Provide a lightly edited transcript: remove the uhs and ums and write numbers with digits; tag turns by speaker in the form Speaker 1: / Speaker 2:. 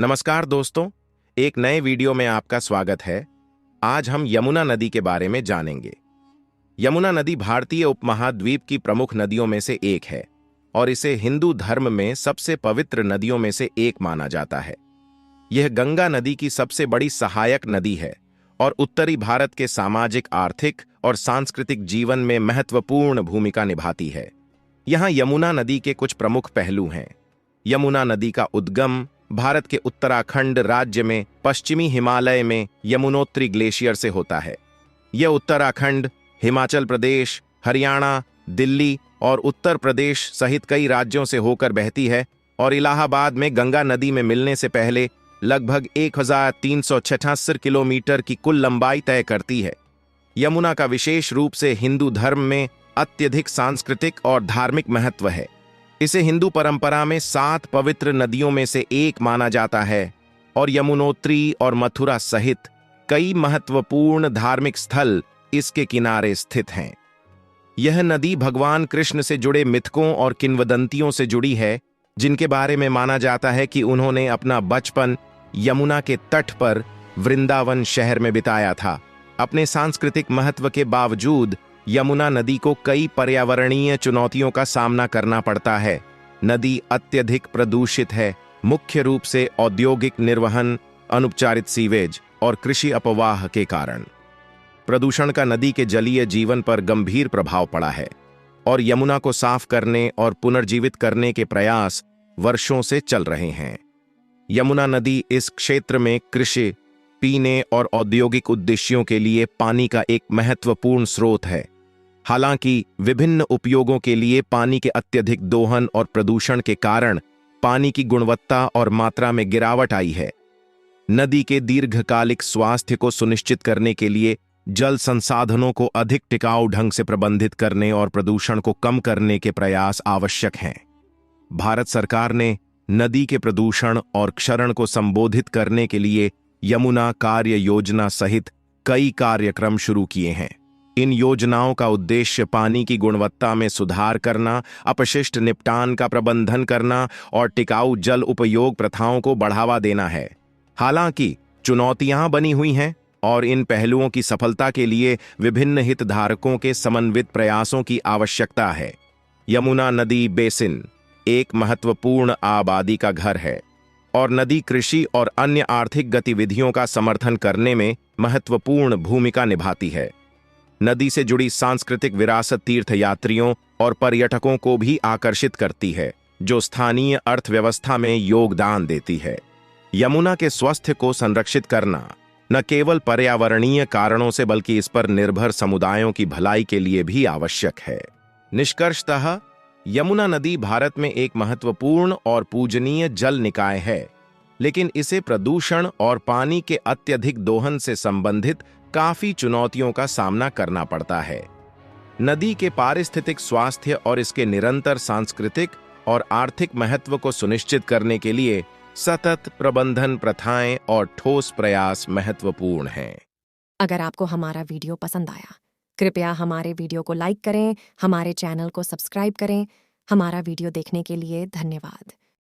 Speaker 1: नमस्कार दोस्तों, एक नए वीडियो में आपका स्वागत है। आज हम यमुना नदी के बारे में जानेंगे। यमुना नदी भारतीय उपमहाद्वीप की प्रमुख नदियों में से एक है और इसे हिंदू धर्म में सबसे पवित्र नदियों में से एक माना जाता है। यह गंगा नदी की सबसे बड़ी सहायक नदी है और उत्तरी भारत के सामाजिक, आर्थिक और सांस्कृतिक जीवन में महत्वपूर्ण भूमिका निभाती है। यहाँ यमुना नदी के कुछ प्रमुख पहलू हैं। यमुना नदी का उद्गम भारत के उत्तराखंड राज्य में पश्चिमी हिमालय में यमुनोत्री ग्लेशियर से होता है। यह उत्तराखंड, हिमाचल प्रदेश, हरियाणा, दिल्ली और उत्तर प्रदेश सहित कई राज्यों से होकर बहती है और इलाहाबाद में गंगा नदी में मिलने से पहले लगभग 1386 किलोमीटर की कुल लंबाई तय करती है। यमुना का विशेष रूप से हिंदू धर्म में अत्यधिक सांस्कृतिक और धार्मिक महत्व है। इसे हिंदू परंपरा में 7 पवित्र नदियों में से एक माना जाता है और यमुनोत्री और मथुरा सहित कई महत्वपूर्ण धार्मिक स्थल इसके किनारे स्थित हैं। यह नदी भगवान कृष्ण से जुड़े मिथकों और किंवदंतियों से जुड़ी है, जिनके बारे में माना जाता है कि उन्होंने अपना बचपन यमुना के तट पर वृंदावन शहर में बिताया था। अपने सांस्कृतिक महत्व के बावजूद यमुना नदी को कई पर्यावरणीय चुनौतियों का सामना करना पड़ता है। नदी अत्यधिक प्रदूषित है, मुख्य रूप से औद्योगिक निर्वहन, अनुपचारित सीवेज और कृषि अपवाह के कारण। प्रदूषण का नदी के जलीय जीवन पर गंभीर प्रभाव पड़ा है और यमुना को साफ करने और पुनर्जीवित करने के प्रयास वर्षों से चल रहे हैं। यमुना नदी इस क्षेत्र में कृषि, पीने और औद्योगिक उद्देश्यों के लिए पानी का एक महत्वपूर्ण स्रोत है। हालांकि विभिन्न उपयोगों के लिए पानी के अत्यधिक दोहन और प्रदूषण के कारण पानी की गुणवत्ता और मात्रा में गिरावट आई है। नदी के दीर्घकालिक स्वास्थ्य को सुनिश्चित करने के लिए जल संसाधनों को अधिक टिकाऊ ढंग से प्रबंधित करने और प्रदूषण को कम करने के प्रयास आवश्यक हैं। भारत सरकार ने नदी के प्रदूषण और क्षरण को संबोधित करने के लिए यमुना कार्य योजना सहित कई कार्यक्रम शुरू किए हैं। इन योजनाओं का उद्देश्य पानी की गुणवत्ता में सुधार करना, अपशिष्ट निपटान का प्रबंधन करना और टिकाऊ जल उपयोग प्रथाओं को बढ़ावा देना है। हालांकि चुनौतियां बनी हुई हैं और इन पहलुओं की सफलता के लिए विभिन्न हितधारकों के समन्वित प्रयासों की आवश्यकता है। यमुना नदी बेसिन एक महत्वपूर्ण आबादी का घर है और नदी कृषि और अन्य आर्थिक गतिविधियों का समर्थन करने में महत्वपूर्ण भूमिका निभाती है। नदी से जुड़ी सांस्कृतिक विरासत तीर्थयात्रियों और पर्यटकों को भी आकर्षित करती है, जो स्थानीय अर्थव्यवस्था में योगदान देती है। यमुना के स्वास्थ्य को संरक्षित करना न केवल पर्यावरणीय कारणों से बल्कि इस पर निर्भर समुदायों की भलाई के लिए भी आवश्यक है। निष्कर्षतः यमुना नदी भारत में एक महत्वपूर्ण और पूजनीय जल निकाय है, लेकिन इसे प्रदूषण और पानी के अत्यधिक दोहन से संबंधित काफी चुनौतियों का सामना करना पड़ता है। नदी के पारिस्थितिक स्वास्थ्य और इसके निरंतर सांस्कृतिक और आर्थिक महत्व को सुनिश्चित करने के लिए सतत प्रबंधन प्रथाएं और ठोस प्रयास महत्वपूर्ण हैं।
Speaker 2: अगर आपको हमारा वीडियो पसंद आया, कृपया हमारे वीडियो को लाइक करें, हमारे चैनल को सब्सक्राइब करें। हमारा वीडियो देखने के लिए धन्यवाद।